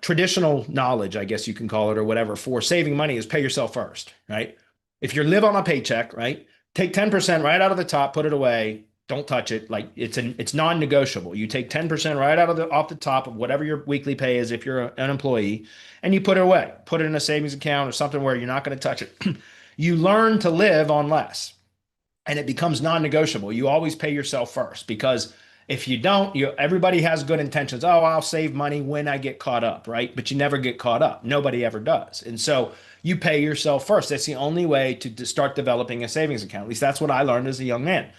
traditional knowledge, I guess you can call it, or whatever, for saving money is pay yourself first, right? If you live on a paycheck, right, take 10% right out of the top, put it away, don't touch it. Like it's non-negotiable. You take 10% right off the top of whatever your weekly pay is if you're an employee, and you put it away, put it in a savings account or something where you're not going to touch it. You learn to live on less. And it becomes non-negotiable. You always pay yourself first because if you don't, everybody has good intentions. Oh, I'll save money when I get caught up, right? But you never get caught up. Nobody ever does. And so you pay yourself first. That's the only way to start developing a savings account. At least that's what I learned as a young man.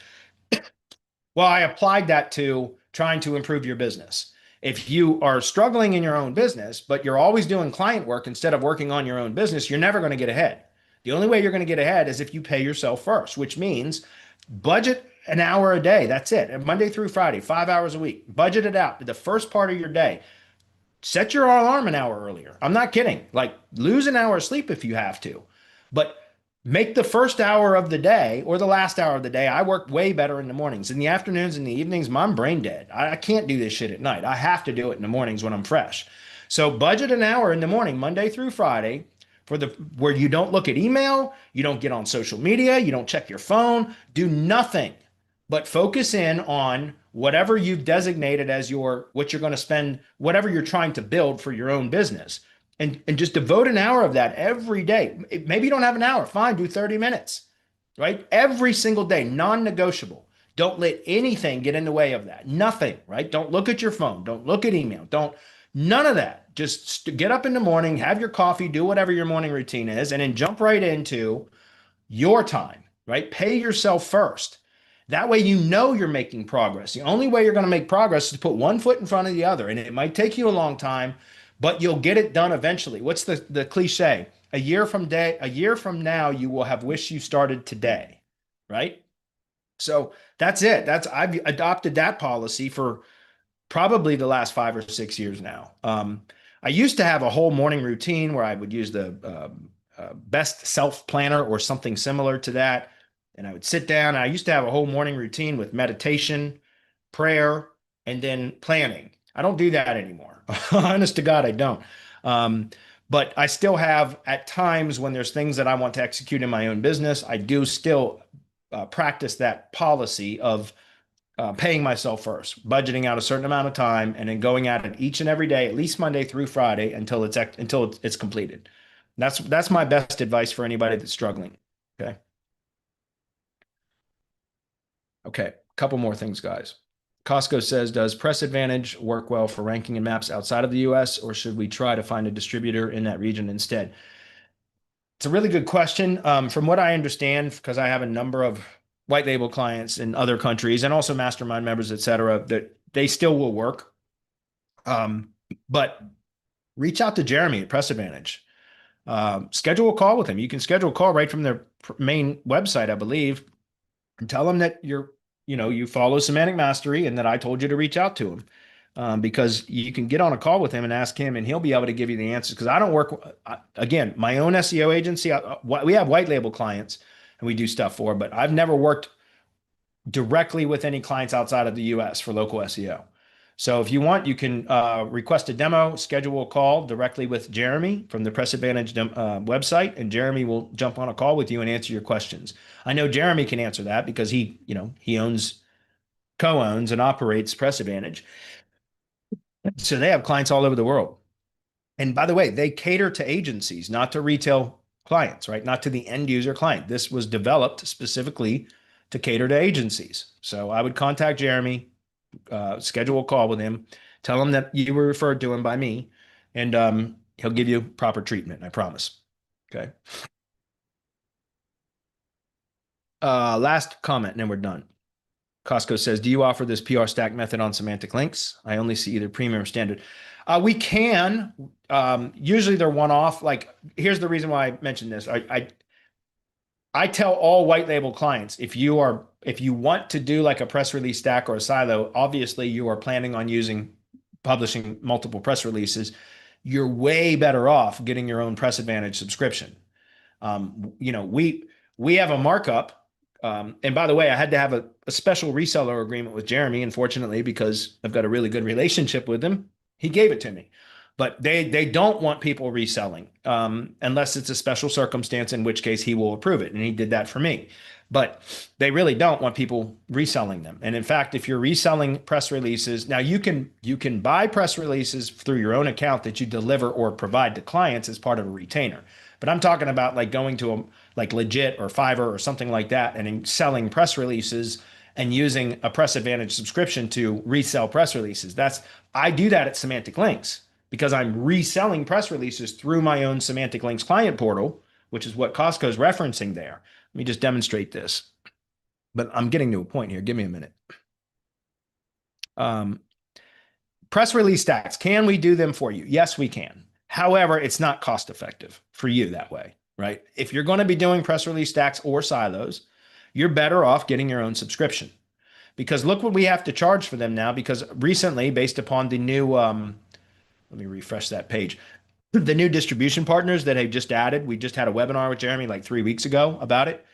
Well, I applied that to trying to improve your business. If you are struggling in your own business, but you're always doing client work instead of working on your own business, you're never going to get ahead. The only way you're going to get ahead is if you pay yourself first, which means budget an hour a day. That's it. Monday through Friday, 5 hours a week. Budget it out. The first part of your day. Set your alarm an hour earlier. I'm not kidding. Like lose an hour of sleep if you have to. But make the first hour of the day or the last hour of the day. I work way better in the mornings. In the afternoons and the evenings, I'm brain dead. I can't do this shit at night. I have to do it in the mornings when I'm fresh. So budget an hour in the morning, Monday through Friday, where you don't look at email, you don't get on social media, you don't check your phone, do nothing but focus in on whatever you've designated as what you're going to spend, whatever you're trying to build for your own business. And just devote an hour of that every day. Maybe you don't have an hour, fine, do 30 minutes, right? Every single day, non-negotiable. Don't let anything get in the way of that. Nothing, right? Don't look at your phone. Don't look at email. None of that. Just get up in the morning, have your coffee, do whatever your morning routine is, and then jump right into your time, right? Pay yourself first. That way, you're making progress. The only way you're going to make progress is to put one foot in front of the other. And it might take you a long time, but you'll get it done eventually. What's the cliche? A year from now, you will have wished you started today, right? So that's it. I've adopted that policy for probably the last 5 or 6 years now. I used to have a whole morning routine where I would use the best self planner or something similar to that. And I would sit down. I used to have a whole morning routine with meditation, prayer, and then planning. I don't do that anymore. Honest to God, I don't. But I still have at times when there's things that I want to execute in my own business, I do still practice that policy of paying myself first, budgeting out a certain amount of time, and then going at it each and every day, at least Monday through Friday, until it's completed. That's my best advice for anybody that's struggling. Okay. Okay. A couple more things, guys. Costco says, does Press Advantage work well for ranking in maps outside of the US, or should we try to find a distributor in that region instead? It's a really good question. From what I understand, because I have a number of white label clients in other countries and also mastermind members, et cetera, that they still will work. But reach out to Jeremy at Press Advantage. Schedule a call with him. You can schedule a call right from their main website, I believe, and tell them that you follow Semantic Mastery and that I told you to reach out to him. Because you can get on a call with him and ask him, and he'll be able to give you the answers. Because I don't work, again, my own SEO agency. We have white label clients and we do stuff for, but I've never worked directly with any clients outside of the US for local SEO. So if you want, you can request a demo, schedule a call directly with Jeremy from the Press Advantage website, and Jeremy will jump on a call with you and answer your questions. I know Jeremy can answer that because he co-owns and operates Press Advantage. So they have clients all over the world. And by the way, they cater to agencies, not to retail clients, right? Not to the end user client. This was developed specifically to cater to agencies. So I would contact Jeremy, schedule a call with him, Tell him that you were referred to him by me, and he'll give you proper treatment. I promise. Okay. Last comment, and then we're done. Costco says, do you offer this PR stack method on semantic links? I only see either premium or standard. We can. Usually they're one-off. Like, here's the reason why I mentioned this. I tell all white label clients, if you want to do like a press release stack or a silo, obviously you are planning on publishing multiple press releases. You're way better off getting your own Press Advantage subscription. We have a markup. And by the way, I had to have a special reseller agreement with Jeremy, unfortunately, because I've got a really good relationship with him. He gave it to me. But they don't want people reselling unless it's a special circumstance, in which case he will approve it. And he did that for me. But they really don't want people reselling them. And in fact, if you're reselling press releases, now you can buy press releases through your own account that you deliver or provide to clients as part of a retainer. But I'm talking about like going to like Legit or Fiverr or something like that and selling press releases and using a Press Advantage subscription to resell press releases. I do that at Semantic Links, because I'm reselling press releases through my own Semantic Links client portal, which is what Costco is referencing there. Let me just demonstrate this. But I'm getting to a point here. Give me a minute. Press release stacks. Can we do them for you? Yes, we can. However, it's not cost effective for you that way, right? If you're going to be doing press release stacks or silos, you're better off getting your own subscription. Because look what we have to charge for them now, because recently, based upon the new let me refresh that page. The new distribution partners that have just added, we just had a webinar with Jeremy like 3 weeks ago about it.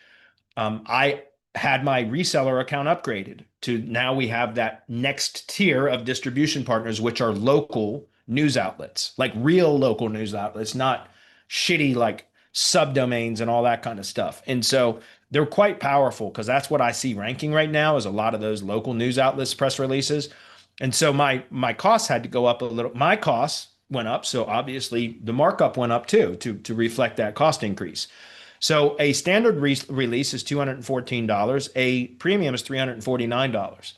I had my reseller account upgraded to now we have that next tier of distribution partners, which are local news outlets, like real local news outlets, not shitty like subdomains and all that kind of stuff. And so they're quite powerful, because that's what I see ranking right now is a lot of those local news outlets press releases. And so my costs had to go up a little. My costs went up, so obviously the markup went up too to reflect that cost increase. So a standard release is $214. A premium is $349.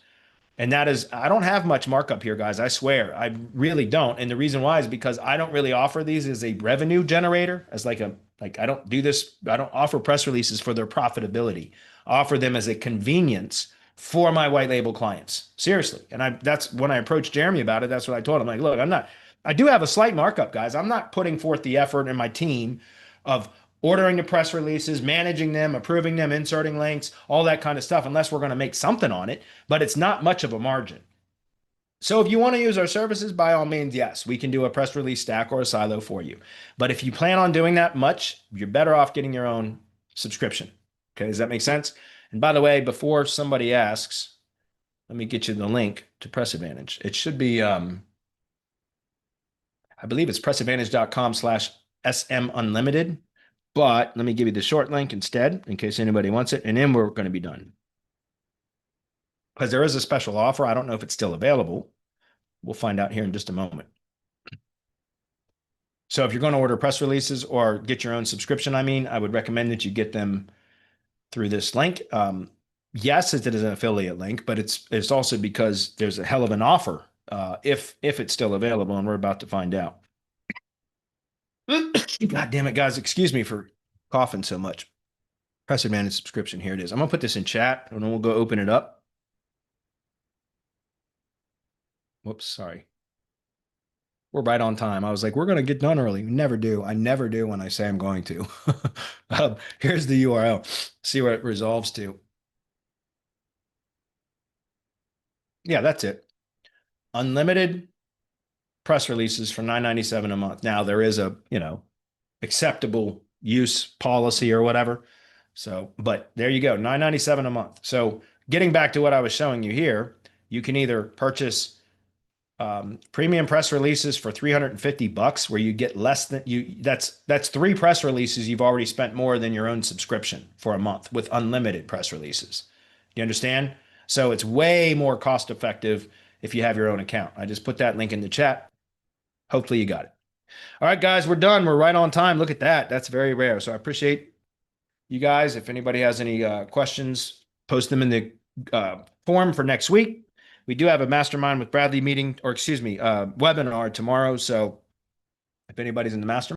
And that is, I don't have much markup here, guys. I swear, I really don't. And the reason why is because I don't really offer these as a revenue generator, as I don't do this. I don't offer press releases for their profitability. I offer them as a convenience for my white label clients. Seriously. And that's when I approached Jeremy about it. That's what I told him. Like, look, I do have a slight markup, guys. I'm not putting forth the effort in my team of ordering the press releases, managing them, approving them, inserting links, all that kind of stuff, unless we're going to make something on it. But it's not much of a margin. So if you want to use our services, by all means, yes, we can do a press release stack or a silo for you. But if you plan on doing that much, you're better off getting your own subscription. Okay, does that make sense? And by the way, before somebody asks, let me get you the link to Press Advantage. It should be, I believe it's pressadvantage.com/SM Unlimited. But let me give you the short link instead, in case anybody wants it. And then we're going to be done. Because there is a special offer. I don't know if it's still available. We'll find out here in just a moment. So if you're going to order press releases or get your own subscription, I would recommend that you get them through this link. Yes, it is an affiliate link, but it's also because there's a hell of an offer if it's still available, and we're about to find out. God damn it, guys. Excuse me for coughing so much. Press Advantage subscription. Here it is. I'm going to put this in chat, and then we'll go open it up. Whoops, sorry. We're right on time. I was like, we're going to get done early. We never do. I never do when I say I'm going to. Here's the URL. See where it resolves to. Yeah, that's it. Unlimited press releases for $9.97 a month. Now, there is a, acceptable use policy or whatever. So, but there you go, $9.97 a month. So getting back to what I was showing you here, you can either purchase premium press releases for $350, where you get less than that's 3 press releases you've already spent more than your own subscription for a month with unlimited press releases. You understand? So it's way more cost effective if you have your own account. I just put that link in the chat. Hopefully you got it. All right, guys, we're done. We're right on time. Look at that. That's very rare. So I appreciate you guys. If anybody has any questions, post them in the forum for next week. We do have a mastermind with Bradley meeting, or excuse me, webinar tomorrow. So if anybody's in the mastermind,